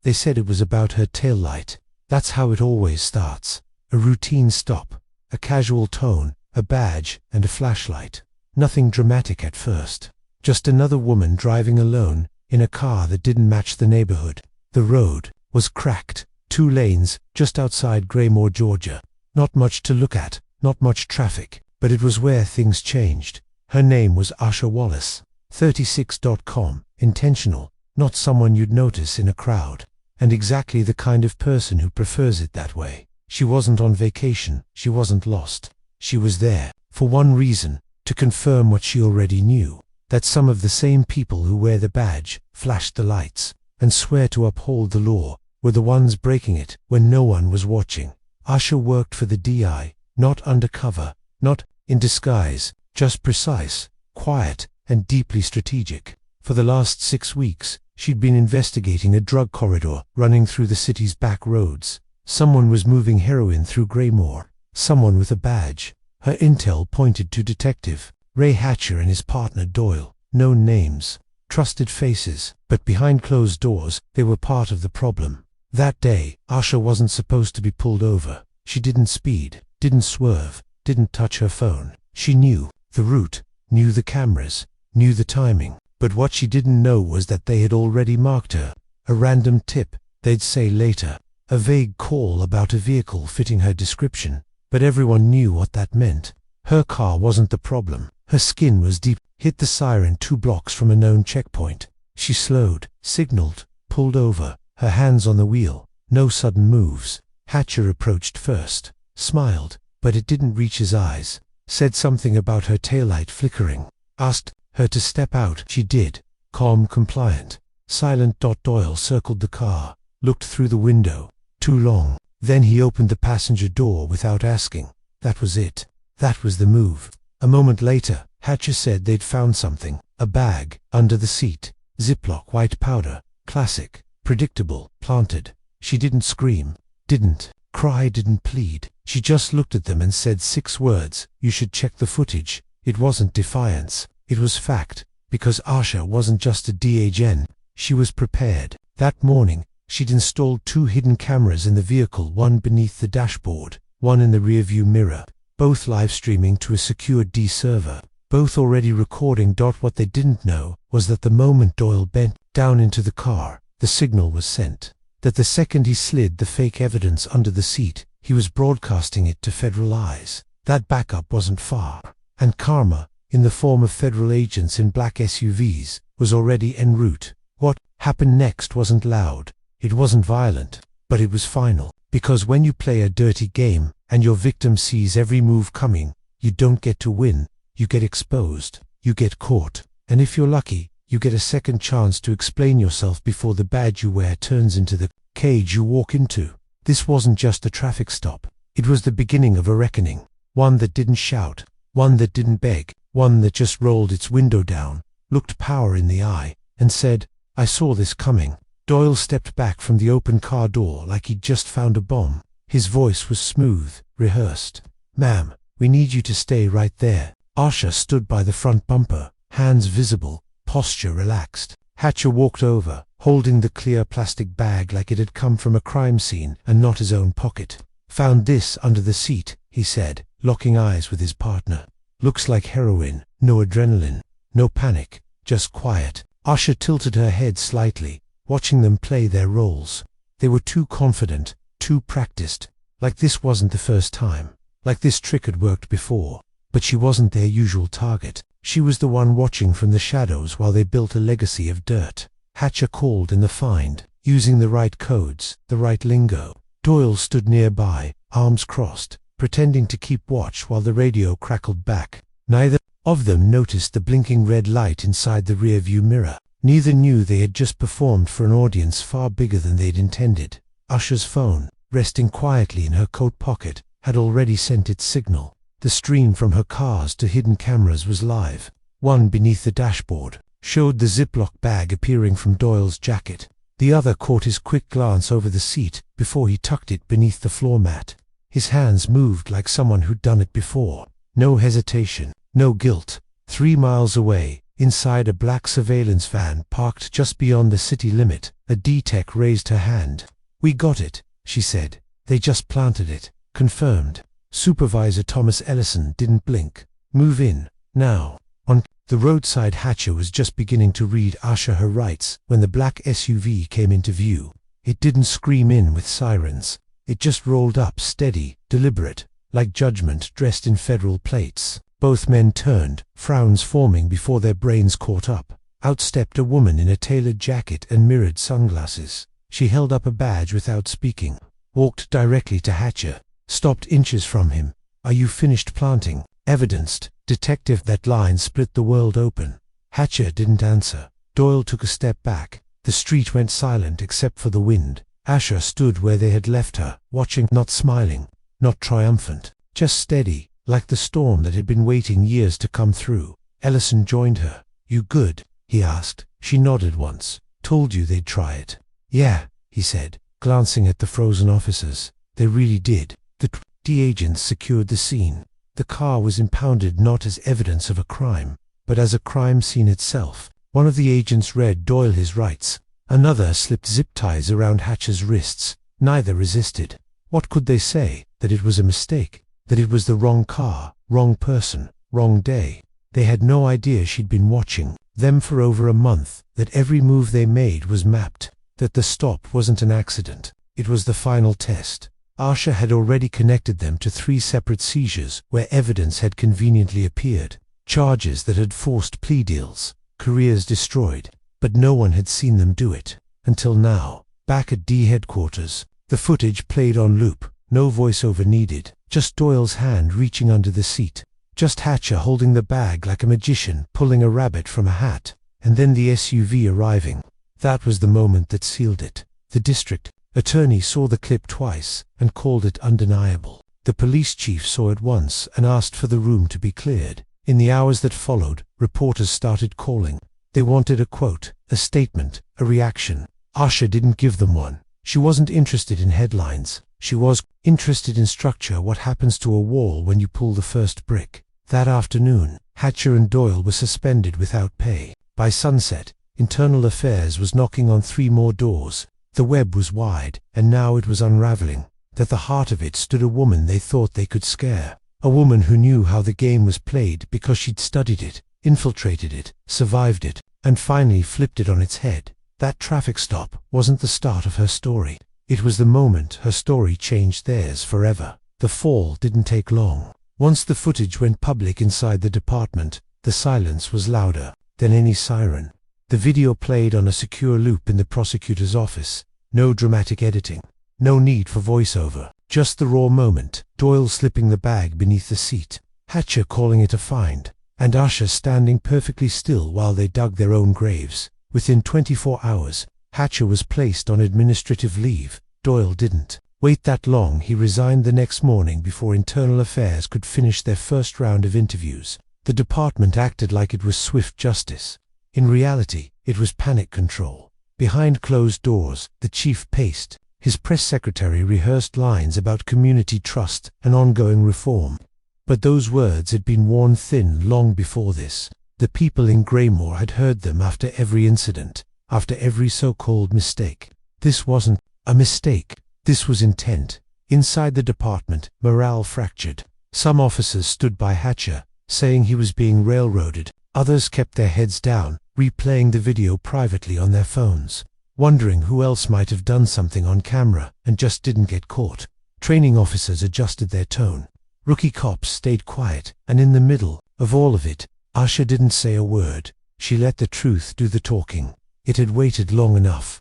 They said it was about her taillight. That's how it always starts. A routine stop, a casual tone, a badge, and a flashlight. Nothing dramatic at first. Just another woman driving alone, in a car that didn't match the neighborhood. The road was cracked. 2 lanes, just outside Graymore, Georgia. Not much to look at, not much traffic, but it was where things changed. Her name was Asha Wallace. 36.com, intentional, not someone you'd notice in a crowd. And exactly the kind of person who prefers it that way. She wasn't on vacation, she wasn't lost. She was there, for one reason, to confirm what she already knew. That some of the same people who wear the badge, flash the lights, and swear to uphold the law, were the ones breaking it when no one was watching. Asha worked for the DI, not undercover, not in disguise, just precise, quiet, and deeply strategic. For the last 6 weeks, she'd been investigating a drug corridor running through the city's back roads. Someone was moving heroin through Graymore. Someone with a badge. Her intel pointed to Detective Ray Hatcher and his partner Doyle. Known names, trusted faces, but behind closed doors, they were part of the problem. That day, Asha wasn't supposed to be pulled over. She didn't speed, didn't swerve, didn't touch her phone. She knew the route, knew the cameras, knew the timing. But what she didn't know was that they had already marked her. A random tip, they'd say later. A vague call about a vehicle fitting her description. But everyone knew what that meant. Her car wasn't the problem. Her skin was deep. Hit the siren 2 blocks from a known checkpoint. She slowed, signaled, pulled over, her hands on the wheel. No sudden moves. Hatcher approached first, smiled, but it didn't reach his eyes. Said something about her taillight flickering. Asked her to step out. She did. Calm, compliant. Silent. Doyle circled the car, looked through the window. Too long. Then he opened the passenger door without asking. That was it. That was the move. A moment later, Hatcher said they'd found something. A bag, under the seat. Ziploc white powder. Classic. Predictable. Planted. She didn't scream. Didn't cry. Didn't plead. She just looked at them and said 6 words. You should check the footage. It wasn't defiance. It was fact. Because Asha wasn't just a DAGen. She was prepared. That morning, she'd installed 2 hidden cameras in the vehicle, one beneath the dashboard, one in the rearview mirror, both live streaming to a secure D server, both already recording. What they didn't know was that the moment Doyle bent down into the car, the signal was sent. That the second he slid the fake evidence under the seat, he was broadcasting it to federal eyes. That backup wasn't far. And karma, in the form of federal agents in black SUVs, was already en route. What happened next wasn't loud. It wasn't violent, but it was final. Because when you play a dirty game, and your victim sees every move coming, you don't get to win, you get exposed, you get caught. And if you're lucky, you get a second chance to explain yourself before the badge you wear turns into the cage you walk into. This wasn't just a traffic stop. It was the beginning of a reckoning. One that didn't shout, one that didn't beg, one that just rolled its window down, looked power in the eye, and said, I saw this coming. Doyle stepped back from the open car door like he'd just found a bomb. His voice was smooth, rehearsed. Ma'am, we need you to stay right there. Asha stood by the front bumper, hands visible, posture relaxed. Hatcher walked over, holding the clear plastic bag like it had come from a crime scene and not his own pocket. Found this under the seat, he said, locking eyes with his partner. Looks like heroin, no adrenaline, no panic, just quiet. Asha tilted her head slightly, watching them play their roles. They were too confident, too practiced, like this wasn't the first time, like this trick had worked before. But she wasn't their usual target. She was the one watching from the shadows while they built a legacy of dirt. Hatcher called in the find, using the right codes, the right lingo. Doyle stood nearby, arms crossed, pretending to keep watch while the radio crackled back. Neither of them noticed the blinking red light inside the rearview mirror. Neither knew they had just performed for an audience far bigger than they'd intended. Asha's phone, resting quietly in her coat pocket, had already sent its signal. The stream from her cars to hidden cameras was live. One beneath the dashboard showed the Ziploc bag appearing from Doyle's jacket. The other caught his quick glance over the seat before he tucked it beneath the floor mat. His hands moved like someone who'd done it before. No hesitation, no guilt. 3 miles away, Inside a black surveillance van parked just beyond the city limit, a D-Tech raised her hand. "We got it," she said. "They just planted it." "Confirmed." Supervisor Thomas Ellison didn't blink. "Move in, now." On the roadside, Hatcher was just beginning to read Asha her rights when the black SUV came into view. It didn't scream in with sirens. It just rolled up steady, deliberate, like judgment dressed in federal plates. Both men turned, frowns forming before their brains caught up. Out stepped a woman in a tailored jacket and mirrored sunglasses. She held up a badge without speaking, walked directly to Hatcher, stopped inches from him. "Are you finished planting?" "Evidenced, detective." That line split the world open. Hatcher didn't answer. Doyle took a step back. The street went silent except for the wind. Asha stood where they had left her, watching, not smiling, not triumphant, just steady, like the storm that had been waiting years to come through. Ellison joined her. "You good?" he asked. She nodded once. "Told you they'd try it." "Yeah," he said, glancing at the frozen officers. "They really did." The agents secured the scene. The car was impounded not as evidence of a crime, but as a crime scene itself. One of the agents read Doyle his rights. Another slipped zip ties around Hatcher's wrists. Neither resisted. What could they say? That it was a mistake? That it was the wrong car, wrong person, wrong day? They had no idea she'd been watching them for over a month, that every move they made was mapped, that the stop wasn't an accident. It was the final test. Asha had already connected them to 3 separate seizures where evidence had conveniently appeared, charges that had forced plea deals, careers destroyed, but no one had seen them do it. Until now, back at D headquarters, the footage played on loop, no voiceover needed, just Doyle's hand reaching under the seat, just Hatcher holding the bag like a magician pulling a rabbit from a hat, and then the SUV arriving. That was the moment that sealed it. The district attorney saw the clip twice and called it undeniable. The police chief saw it once and asked for the room to be cleared. In the hours that followed, reporters started calling. They wanted a quote, a statement, a reaction. Asha didn't give them one. She wasn't interested in headlines. She was interested in structure, what happens to a wall when you pull the first brick. That afternoon, Hatcher and Doyle were suspended without pay. By sunset, Internal Affairs was knocking on 3 more doors. The web was wide, and now it was unraveling. At the heart of it stood a woman they thought they could scare. A woman who knew how the game was played because she'd studied it, infiltrated it, survived it, and finally flipped it on its head. That traffic stop wasn't the start of her story. It was the moment her story changed theirs forever. The fall didn't take long. Once the footage went public inside the department, the silence was louder than any siren. The video played on a secure loop in the prosecutor's office. No dramatic editing. No need for voiceover. Just the raw moment. Doyle slipping the bag beneath the seat. Hatcher calling it a find. And Asha standing perfectly still while they dug their own graves. Within 24 hours, Hatcher was placed on administrative leave. Doyle didn't wait that long. He resigned the next morning before Internal Affairs could finish their first round of interviews. The department acted like it was swift justice. In reality, it was panic control. Behind closed doors, the chief paced. His press secretary rehearsed lines about community trust and ongoing reform. But those words had been worn thin long before this. The people in Greymore had heard them after every incident, after every so-called mistake. This wasn't a mistake. This was intent. Inside the department, morale fractured. Some officers stood by Hatcher, saying he was being railroaded. Others kept their heads down, replaying the video privately on their phones, wondering who else might have done something on camera and just didn't get caught. Training officers adjusted their tone. Rookie cops stayed quiet, and in the middle of all of it, Asha didn't say a word. She let the truth do the talking. It had waited long enough.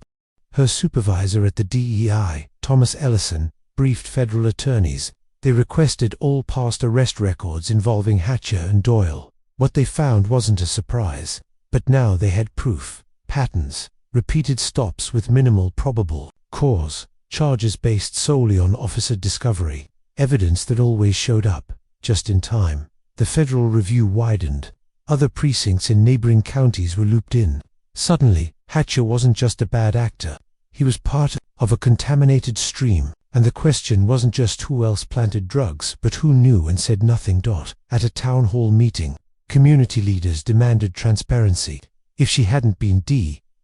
Her supervisor at the DEI, Thomas Ellison, briefed federal attorneys. They requested all past arrest records involving Hatcher and Doyle. What they found wasn't a surprise. But now they had proof, patterns, repeated stops with minimal probable cause, charges based solely on officer discovery, evidence that always showed up, just in time. The federal review widened. Other precincts in neighboring counties were looped in. Suddenly, Hatcher wasn't just a bad actor. He was part of a contaminated stream, and the question wasn't just who else planted drugs, but who knew and said nothing. At a town hall meeting, Community leaders demanded transparency. If she hadn't been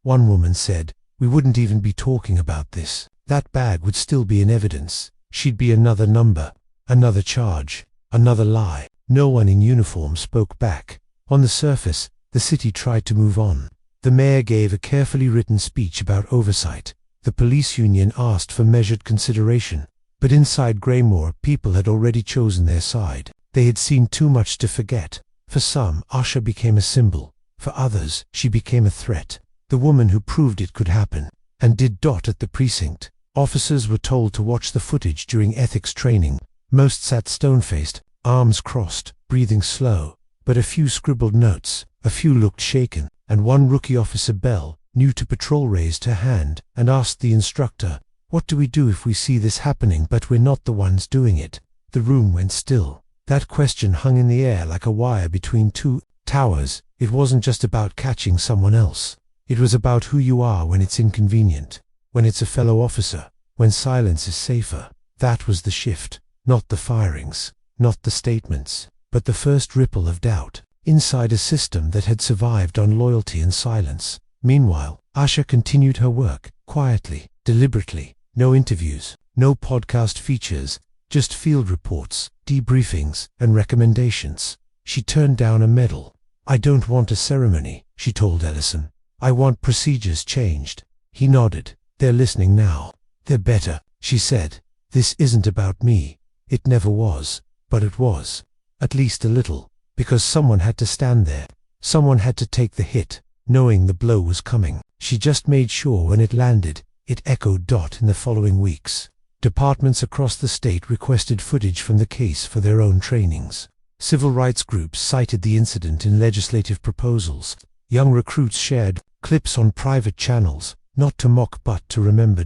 one woman said, we wouldn't even be talking about this. That bag would still be in evidence. She'd be another number, another charge, another lie. No one in uniform spoke back. On the surface, the city tried to move on. The mayor gave a carefully written speech about oversight. The police union asked for measured consideration. But inside Graymore, people had already chosen their side. They had seen too much to forget. For some, Asha became a symbol. For others, she became a threat. The woman who proved it could happen, and did. At the precinct, officers were told to watch the footage during ethics training. Most sat stone-faced, arms crossed, breathing slow. But a few scribbled notes, a few looked shaken, and one rookie officer, Bell, new to patrol, raised her hand and asked the instructor, "What do we do if we see this happening but we're not the ones doing it?" The room went still. That question hung in the air like a wire between two towers. It wasn't just about catching someone else. It was about who you are when it's inconvenient, when it's a fellow officer, when silence is safer. That was the shift. Not the firings, not the statements, but the first ripple of doubt inside a system that had survived on loyalty and silence. Meanwhile, Asha continued her work, quietly, deliberately. No interviews, no podcast features, just field reports, debriefings, and recommendations. She turned down a medal. "I don't want a ceremony," she told Ellison. "I want procedures changed." He nodded. "They're listening now." "They're better," she said. "This isn't about me. It never was, but it was. At least a little, because someone had to stand there. Someone had to take the hit, knowing the blow was coming. She just made sure when it landed, it echoed. In the following weeks, departments across the state requested footage from the case for their own trainings. Civil rights groups cited the incident in legislative proposals. Young recruits shared clips on private channels, not to mock but to remember.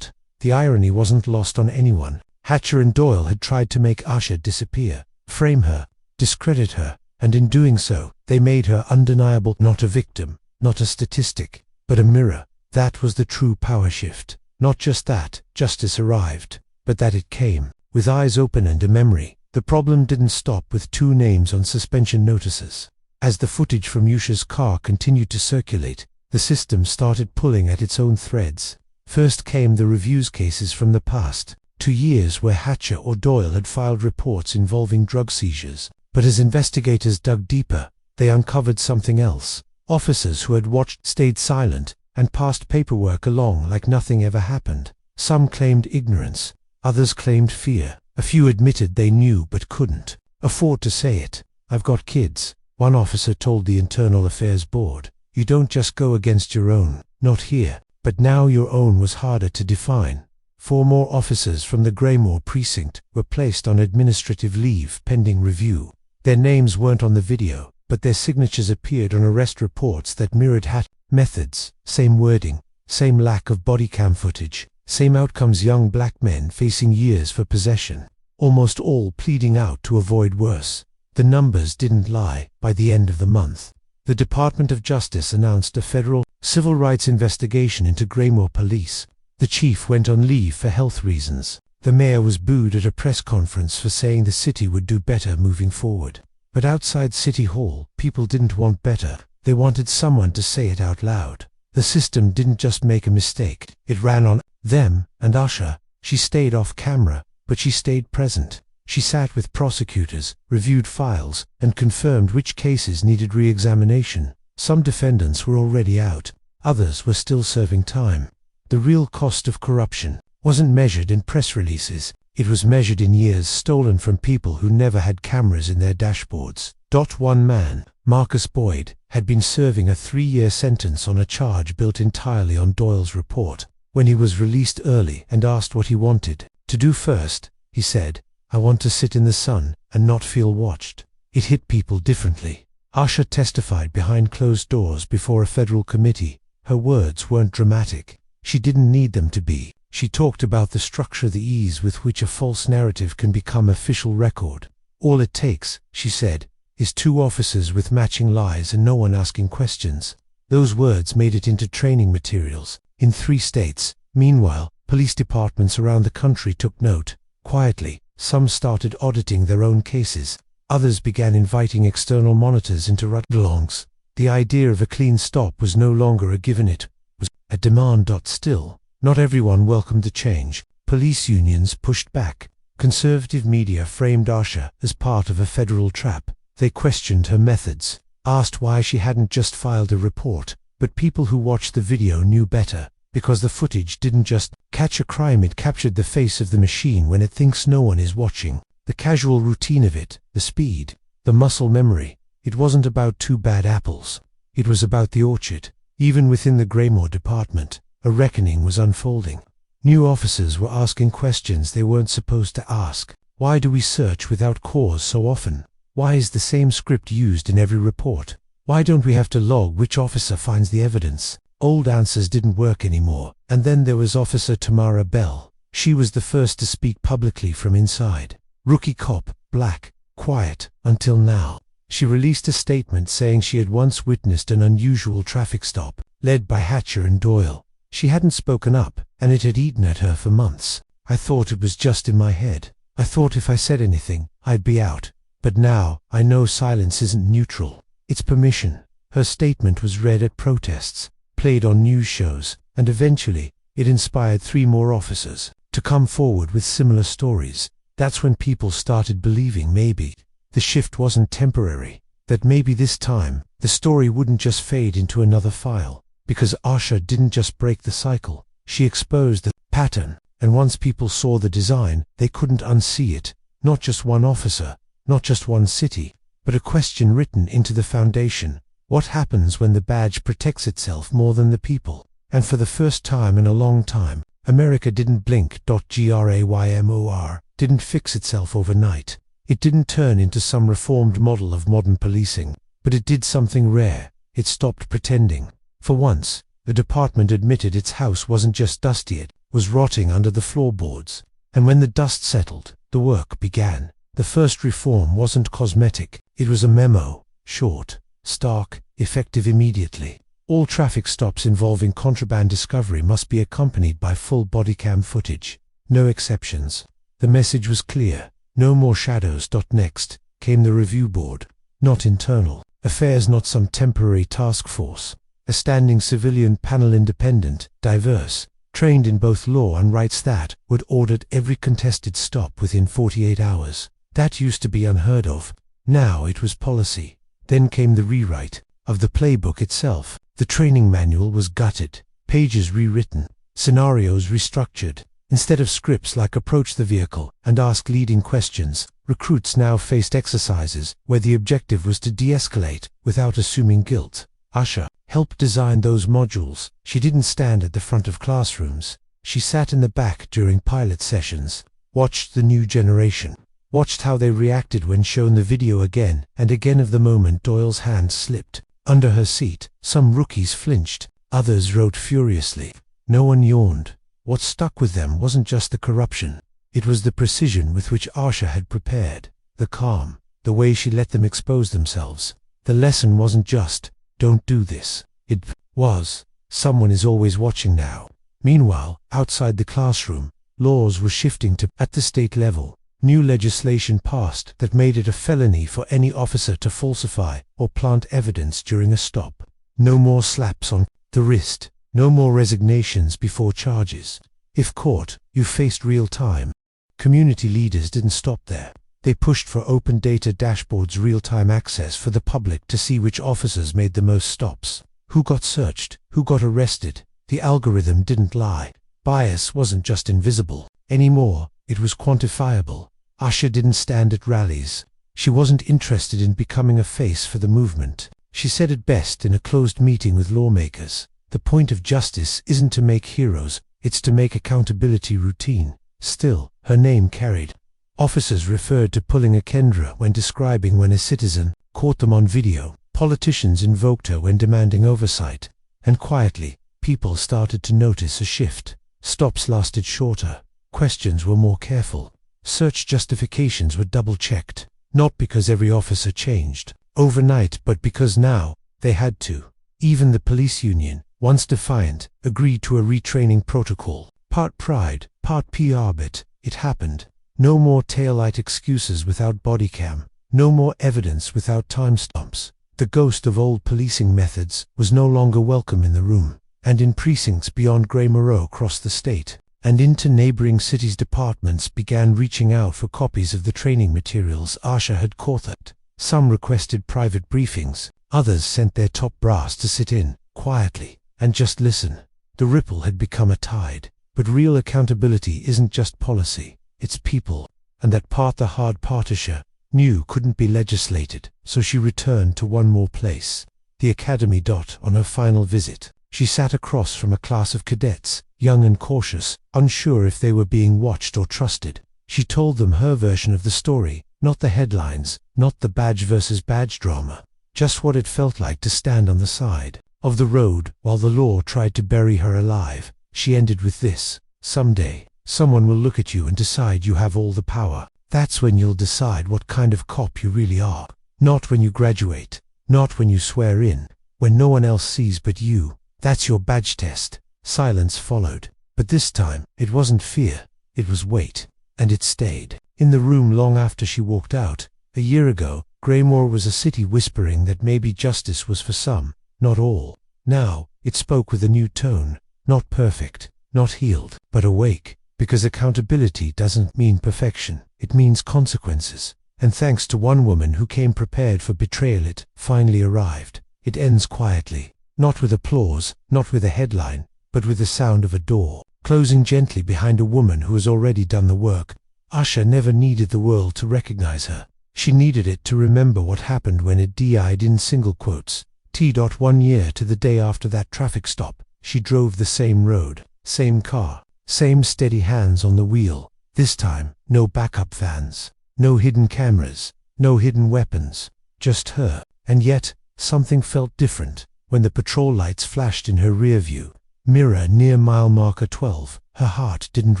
The irony wasn't lost on anyone. Hatcher and Doyle had tried to make Asha disappear, frame her, discredit her, and in doing so, they made her undeniable, not a victim, not a statistic, but a mirror. That was the true power shift. Not just that justice arrived, but that it came, with eyes open and a memory. The problem didn't stop with 2 names on suspension notices. As the footage from Yusha's car continued to circulate, the system started pulling at its own threads. First came the reviews cases from the past, 2 years where Hatcher or Doyle had filed reports involving drug seizures. But as investigators dug deeper, they uncovered something else. Officers who had watched stayed silent and passed paperwork along like nothing ever happened. Some claimed ignorance, others claimed fear. A few admitted they knew but couldn't afford to say it. "I've got kids," one officer told the Internal Affairs Board. "You don't just go against your own, not here." But now your own was harder to define. 4 more officers from the Graymore precinct were placed on administrative leave pending review. Their names weren't on the video, but their signatures appeared on arrest reports that mirrored methods, same wording, same lack of body cam footage, same outcomes: young black men facing years for possession, almost all pleading out to avoid worse. The numbers didn't lie. By the end of the month, the Department of Justice announced a federal civil rights investigation into Graymore police. The chief went on leave for health reasons. The mayor was booed at a press conference for saying the city would do better moving forward. But outside City Hall, people didn't want better. They wanted someone to say it out loud. The system didn't just make a mistake, it ran on them. And Asha, she stayed off camera, but she stayed present. She sat with prosecutors, reviewed files, and confirmed which cases needed re-examination. Some defendants were already out, others were still serving time. The real cost of corruption wasn't measured in press releases, it was measured in years stolen from people who never had cameras in their dashboards. One man, Marcus Boyd, had been serving a 3-year sentence on a charge built entirely on Doyle's report. When he was released early and asked what he wanted to do first, he said, "I want to sit in the sun and not feel watched." It hit people differently. Asha testified behind closed doors before a federal committee. Her words weren't dramatic. She didn't need them to be. She talked about the structure, the ease with which a false narrative can become official record. "All it takes," she said, "is 2 officers with matching lies and no one asking questions." Those words made it into training materials in 3 states. Meanwhile, police departments around the country took note. Quietly, some started auditing their own cases. Others began inviting external monitors into ride-alongs. The idea of a clean stop was no longer a given, it was a demand. Still, not everyone welcomed the change. Police unions pushed back. Conservative media framed Asha as part of a federal trap. They questioned her methods, asked why she hadn't just filed a report. But people who watched the video knew better, because the footage didn't just catch a crime, it captured the face of the machine when it thinks no one is watching. The casual routine of it, the speed, the muscle memory. It wasn't about two bad apples. It was about the orchard. Even within the Graymore department, a reckoning was unfolding. New officers were asking questions they weren't supposed to ask. Why do we search without cause so often? Why is the same script used in every report? Why don't we have to log which officer finds the evidence? Old answers didn't work anymore. And then there was Officer Tamara Bell. She was the first to speak publicly from inside. Rookie cop, black, quiet, until now. She released a statement saying she had once witnessed an unusual traffic stop, led by Hatcher and Doyle. She hadn't spoken up, and it had eaten at her for months. I thought it was just in my head. I thought if I said anything, I'd be out. But now, I know silence isn't neutral. It's permission. Her statement was read at protests, played on news shows, and eventually, it inspired 3 more officers to come forward with similar stories. That's when people started believing maybe the shift wasn't temporary, that maybe this time, the story wouldn't just fade into another file. Because Asha didn't just break the cycle, she exposed the pattern, and once people saw the design, they couldn't unsee it. Not just one officer, not just one city, but a question written into the foundation. What happens when the badge protects itself more than the people? And for the first time in a long time, America didn't blink. Graymor didn't fix itself overnight. It didn't turn into some reformed model of modern policing, but it did something rare. It stopped pretending. For once, the department admitted its house wasn't just dusty, it was rotting under the floorboards. And when the dust settled, the work began. The first reform wasn't cosmetic, it was a memo, short, stark, effective immediately. All traffic stops involving contraband discovery must be accompanied by full body cam footage. No exceptions. The message was clear. No more shadows. Next came the review board. Not internal affairs, not some temporary task force. A standing civilian panel, independent, diverse, trained in both law and rights, that would audit every contested stop within 48 hours. That used to be unheard of. Now it was policy. Then came the rewrite of the playbook itself. The training manual was gutted, pages rewritten, scenarios restructured. Instead of scripts like approach the vehicle and ask leading questions, recruits now faced exercises where the objective was to de-escalate without assuming guilt. Asha helped design those modules. She didn't stand at the front of classrooms. She sat in the back during pilot sessions, watched the new generation, watched how they reacted when shown the video again and again of the moment Doyle's hand slipped under her seat. Some rookies flinched, others wrote furiously. No one yawned. What stuck with them wasn't just the corruption. It was the precision with which Asha had prepared, the calm, the way she let them expose themselves. The lesson wasn't just, don't do this. It was, someone is always watching now. Meanwhile, outside the classroom, laws were shifting to, at the state level, new legislation passed that made it a felony for any officer to falsify or plant evidence during a stop. No more slaps on the wrist. No more resignations before charges. If caught, you faced real time. Community leaders didn't stop there. They pushed for open data dashboards, real-time access for the public to see which officers made the most stops, who got searched, who got arrested. The algorithm didn't lie. Bias wasn't just invisible anymore, it was quantifiable. Asha didn't stand at rallies. She wasn't interested in becoming a face for the movement. She said it best in a closed meeting with lawmakers. The point of justice isn't to make heroes, it's to make accountability routine. Still, her name carried. Officers referred to pulling a Kendra when describing when a citizen caught them on video. Politicians invoked her when demanding oversight. And quietly, people started to notice a shift. Stops lasted shorter. Questions were more careful. Search justifications were double-checked. Not because every officer changed overnight, but because now they had to. Even the police union, once defiant, agreed to a retraining protocol. Part pride, part PR, but it happened. No more taillight excuses without body cam. No more evidence without timestamps. The ghost of old policing methods was no longer welcome in the room, and in precincts beyond Grey Moreau across the state, and into neighboring cities. Departments began reaching out for copies of the training materials Asha had authored. Some requested private briefings, others sent their top brass to sit in, quietly, and just listen. The ripple had become a tide. But real accountability isn't just policy, it's people, and that part the hard part Asha knew couldn't be legislated, so she returned to one more place, the academy. On her final visit, she sat across from a class of cadets, young and cautious, unsure if they were being watched or trusted. She told them her version of the story, not the headlines, not the badge versus badge drama, just what it felt like to stand on the side of the road while the law tried to bury her alive. She ended with this: someday, someone will look at you and decide you have all the power. That's when you'll decide what kind of cop you really are. Not when you graduate, not when you swear in, when no one else sees but you. That's your badge test. Silence followed, but this time, it wasn't fear, it was weight, and it stayed in the room long after she walked out. A year ago, Greymore was a city whispering that maybe justice was for some, not all. Now, it spoke with a new tone. Not perfect, not healed, but awake, because accountability doesn't mean perfection, it means consequences. And thanks to one woman who came prepared for betrayal, it finally arrived. It ends quietly, not with applause, not with a headline, but with the sound of a door closing gently behind a woman who has already done the work. Asha never needed the world to recognize her. She needed it to remember what happened when it died in single quotes. 1 year to the day after that traffic stop. She drove the same road, same car, same steady hands on the wheel. This time, no backup vans, no hidden cameras, no hidden weapons, just her. And yet, something felt different when the patrol lights flashed in her rearview mirror near mile marker 12. Her heart didn't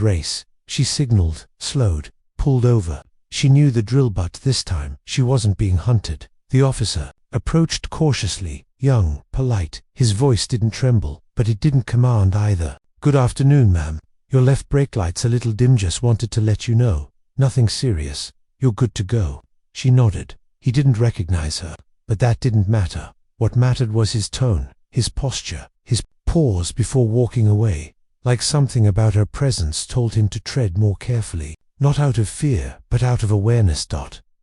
race. She signaled, slowed, pulled over. She knew the drill, but this time, she wasn't being hunted. The officer approached cautiously, young, polite. His voice didn't tremble, but it didn't command either. "Good afternoon, ma'am. Your left brake light's a little dim, just wanted to let you know. Nothing serious. You're good to go." She nodded. He didn't recognize her, but that didn't matter. What mattered was his tone, his posture, his pause before walking away, like something about her presence told him to tread more carefully, not out of fear, but out of awareness.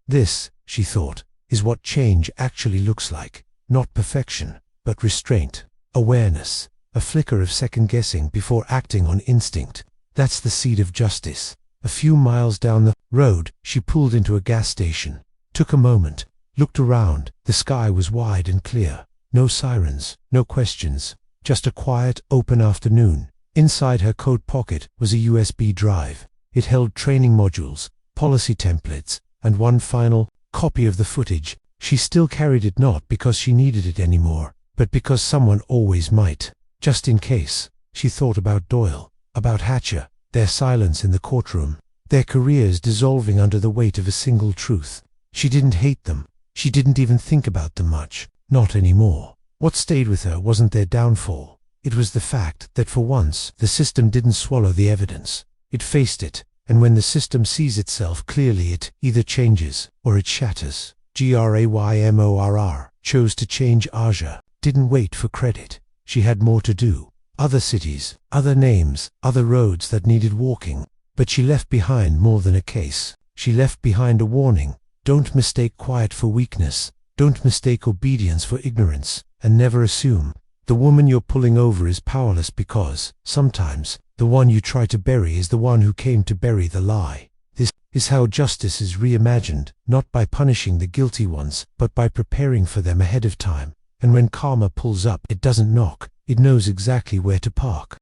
This, she thought, is what change actually looks like. Not perfection, but restraint, awareness, a flicker of second-guessing before acting on instinct. That's the seed of justice. A few miles down the road, she pulled into a gas station, took a moment, looked around. The sky was wide and clear. No sirens, no questions, just a quiet, open afternoon. Inside her coat pocket was a USB drive. It held training modules, policy templates, and one final copy of the footage. She still carried it, not because she needed it anymore, but because someone always might. Just in case. She thought about Doyle, about Hatcher, their silence in the courtroom, their careers dissolving under the weight of a single truth. She didn't hate them. She didn't even think about them much. Not anymore. What stayed with her wasn't their downfall. It was the fact that for once, the system didn't swallow the evidence. It faced it, and when the system sees itself clearly, it either changes, or it shatters. Graymorr chose to change. Asha didn't wait for credit. She had more to do. Other cities, other names, other roads that needed walking. But she left behind more than a case. She left behind a warning. Don't mistake quiet for weakness. Don't mistake obedience for ignorance. And never assume the woman you're pulling over is powerless, because sometimes the one you try to bury is the one who came to bury the lie. This is how justice is reimagined, not by punishing the guilty ones, but by preparing for them ahead of time. And when karma pulls up, it doesn't knock. It knows exactly where to park.